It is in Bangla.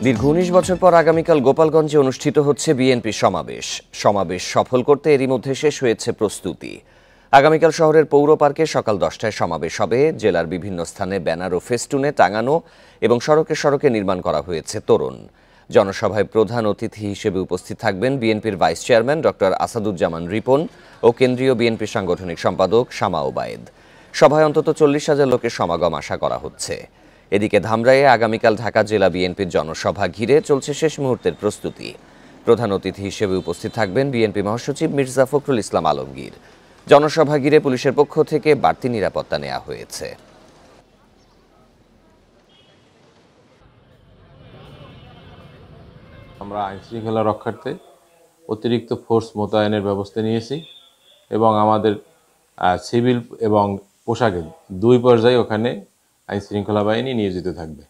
দীর্ঘ ১৯ বছর পর আগামীকাল গোপালগঞ্জে অনুষ্ঠিত হচ্ছে বিএনপি সমাবেশ সফল করতে এরই মধ্যে শেষ হয়েছে প্রস্তুতি। আগামীকাল শহরের পৌর পার্কে সকাল ১০টায় সমাবেশ হবে। জেলার বিভিন্ন স্থানে ব্যানার ও ফেস্টুনে টাঙানো এবং সড়কে সড়কে নির্মাণ করা হয়েছে তোরণ। জনসভায় প্রধান অতিথি হিসেবে উপস্থিত থাকবেন বিএনপির vice chairman doctor Asaduzzaman Ripon ও কেন্দ্রীয় বিএনপি সাংগঠনিক সম্পাদক শামা ওবায়েদ। সভায় অন্তত ৪০,০০০ লোকের সমাগম আশা করা হচ্ছে। এদিকে ধামরাইয়ে আগামীকাল ঢাকা জেলা বিএনপির জনসভা ঘিরে চলছে শেষ মুহূর্তের প্রস্তুতি। প্রধান অতিথি হিসেবে উপস্থিত থাকবেন বিএনপি মহাসচিব মির্জা ফখরুল ইসলাম আলমগীর। জনসভা ঘিরে পুলিশের পক্ষ থেকে বাড়তি নিরাপত্তা নেওয়া হয়েছে। আমরা আইনশৃঙ্খলা রক্ষার্থে অতিরিক্ত ফোর্স মোতায়েনের ব্যবস্থা নিয়েছি এবং আমাদের সিভিল এবং পোশাকে ২ পর্যায়ে ওখানে আইনশৃঙ্খলা বাহিনী নিয়োজিত থাকবে।